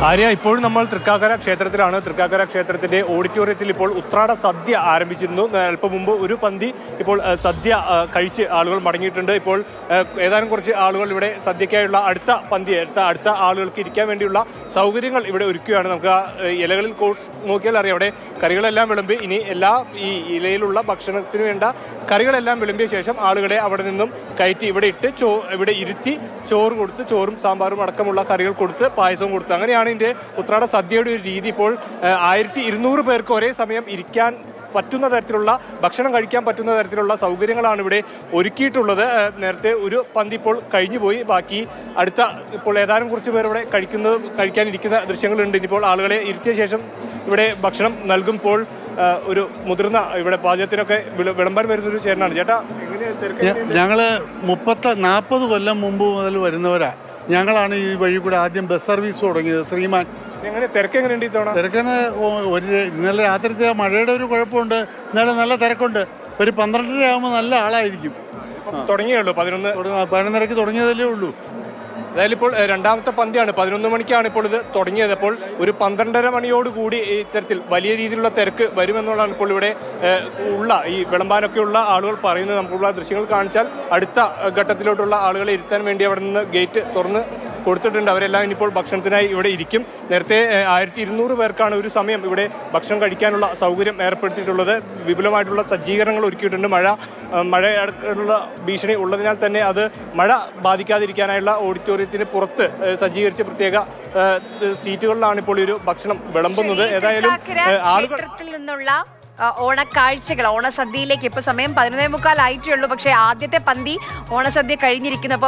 ആര്യ, ഇപ്പോഴും നമ്മൾ തൃക്കാക്കര ക്ഷേത്രത്തിലാണ്. തൃക്കാക്കര ക്ഷേത്രത്തിന്റെ ഓഡിറ്റോറിയത്തിൽ ഇപ്പോൾ ഉത്രാട സദ്യ ആരംഭിച്ചിരുന്നു. അല്പം മുമ്പ് ഒരു പന്തി ഇപ്പോൾ സദ്യ കഴിച്ച് ആളുകൾ മടങ്ങിയിട്ടുണ്ട്. ഇപ്പോൾ ഏതാനും കുറച്ച് ആളുകൾ ഇവിടെ സദ്യക്കായുള്ള അടുത്ത പന്തി അടുത്ത ആളുകൾക്ക് ഇരിക്കാൻ വേണ്ടിയുള്ള സൗകര്യങ്ങൾ ഇവിടെ ഒരുക്കുകയാണ്. നമുക്ക് ആ ഇലകളിൽ കോഴ്സ് നോക്കിയാൽ അറിയാം, അവിടെ കറികളെല്ലാം വിളമ്പി ഇനി ഈ ഇലയിലുള്ള ഭക്ഷണത്തിന് വേണ്ട കറികളെല്ലാം വിളമ്പിയ ശേഷം ആളുകളെ അവിടെ നിന്നും കയറ്റി ഇവിടെ ഇട്ട് ഇവിടെ ഇരുത്തി ചോറ് കൊടുത്ത്, ചോറും സാമ്പാറും അടക്കമുള്ള കറികൾ കൊടുത്ത് പായസവും കൊടുത്ത്, അങ്ങനെയാണ് ഇതിൻ്റെ ഉത്രാട സദ്യയുടെ ഒരു രീതി. ഇപ്പോൾ 1200 പേർക്ക് ഒരേ സമയം ഇരിക്കാൻ പറ്റുന്ന തരത്തിലുള്ള ഭക്ഷണം കഴിക്കാൻ പറ്റുന്ന തരത്തിലുള്ള സൗകര്യങ്ങളാണ് ഇവിടെ ഒരുക്കിയിട്ടുള്ളത്. നേരത്തെ ഒരു പന്തി ഇപ്പോൾ കഴിഞ്ഞു പോയി. ബാക്കി ഇപ്പോൾ ഏതാനും കുറച്ച് പേർ ഇവിടെ കഴിക്കാനിരിക്കുന്ന ദൃശ്യങ്ങളുണ്ട്. ഇനിയിപ്പോൾ ആളുകളെ ഇരുത്തിയ ശേഷം ഇവിടെ ഭക്ഷണം നൽകുമ്പോൾ ഒരു മുതിർന്ന ഇവിടെ പാചകത്തിനൊക്കെ വിളമ്പാൻ വരുന്നൊരു ചേട്ടനാണ്. ചേട്ടാ, ഞങ്ങൾ 40 കൊല്ലം മുമ്പ് മുതൽ വരുന്നവരാ. ഞങ്ങളാണ് ഈ വഴി കൂടെ ആദ്യം ബസ് സർവീസ് തുടങ്ങിയത്. ശ്രീമാൻ തിരക്കെങ്ങനെയുണ്ട് ഇത്തവണ? തിരക്കെന്ന് ഇന്നലെ രാത്രിത്തെ മഴയുടെ ഒരു കുഴപ്പമുണ്ട്. ഇന്നലെ നല്ല തിരക്കുണ്ട്. ഒരു 12:30 ആകുമ്പോൾ നല്ല ആളായിരിക്കും. തുടങ്ങിയുള്ളൂ 11:30 തുടങ്ങിയതല്ലേ ഉള്ളൂ. അതായത് ഇപ്പോൾ രണ്ടാമത്തെ പന്തിയാണ്. 11 മണിക്കാണ് ഇപ്പോൾ ഇത് തുടങ്ങിയത്. അപ്പോൾ ഒരു 12:30 മണിയോടുകൂടി ഇത്തരത്തിൽ വലിയ രീതിയിലുള്ള തിരക്ക് വരുമെന്നുള്ളതാണ് ഇപ്പോൾ ഇവിടെ ഈ വിളമ്പാനൊക്കെയുള്ള ആളുകൾ പറയുന്നത്. നമുക്കുള്ള ദൃശ്യങ്ങൾ കാണിച്ചാൽ അടുത്ത ഘട്ടത്തിലോട്ടുള്ള ആളുകളെ ഇരുത്താൻ വേണ്ടി അവിടെ നിന്ന് ഗേറ്റ് തുറന്ന് കൊടുത്തിട്ടുണ്ട്. അവരെല്ലാം ഇനിയിപ്പോൾ ഭക്ഷണത്തിനായി ഇവിടെ ഇരിക്കും. നേരത്തെ 1200 പേർക്കാണ് ഒരു സമയം ഇവിടെ ഭക്ഷണം കഴിക്കാനുള്ള സൗകര്യം ഏർപ്പെടുത്തിയിട്ടുള്ളത്. വിപുലമായിട്ടുള്ള സജ്ജീകരണങ്ങൾ ഒരുക്കിയിട്ടുണ്ട്. മഴയുള്ള ഭീഷണി ഉള്ളതിനാൽ തന്നെ അത് മഴ ബാധിക്കാതിരിക്കാനായുള്ള ഓഡിറ്റോറിയത്തിന് പുറത്ത് സജ്ജീകരിച്ച പ്രത്യേക സീറ്റുകളിലാണ് ഇപ്പോൾ ഒരു ഭക്ഷണം വിളമ്പുന്നത്. ഏതായാലും ആളുകൾ നിന്നുള്ള ഓണക്കാഴ്ചകൾ, ഓണസദ്യയിലേക്ക് ഇപ്പോൾ സമയം 11:45 ആയിട്ടേ ഉള്ളൂ. പക്ഷേ ആദ്യത്തെ പന്തി ഓണസദ്യ കഴിഞ്ഞിരിക്കുന്നു. അപ്പം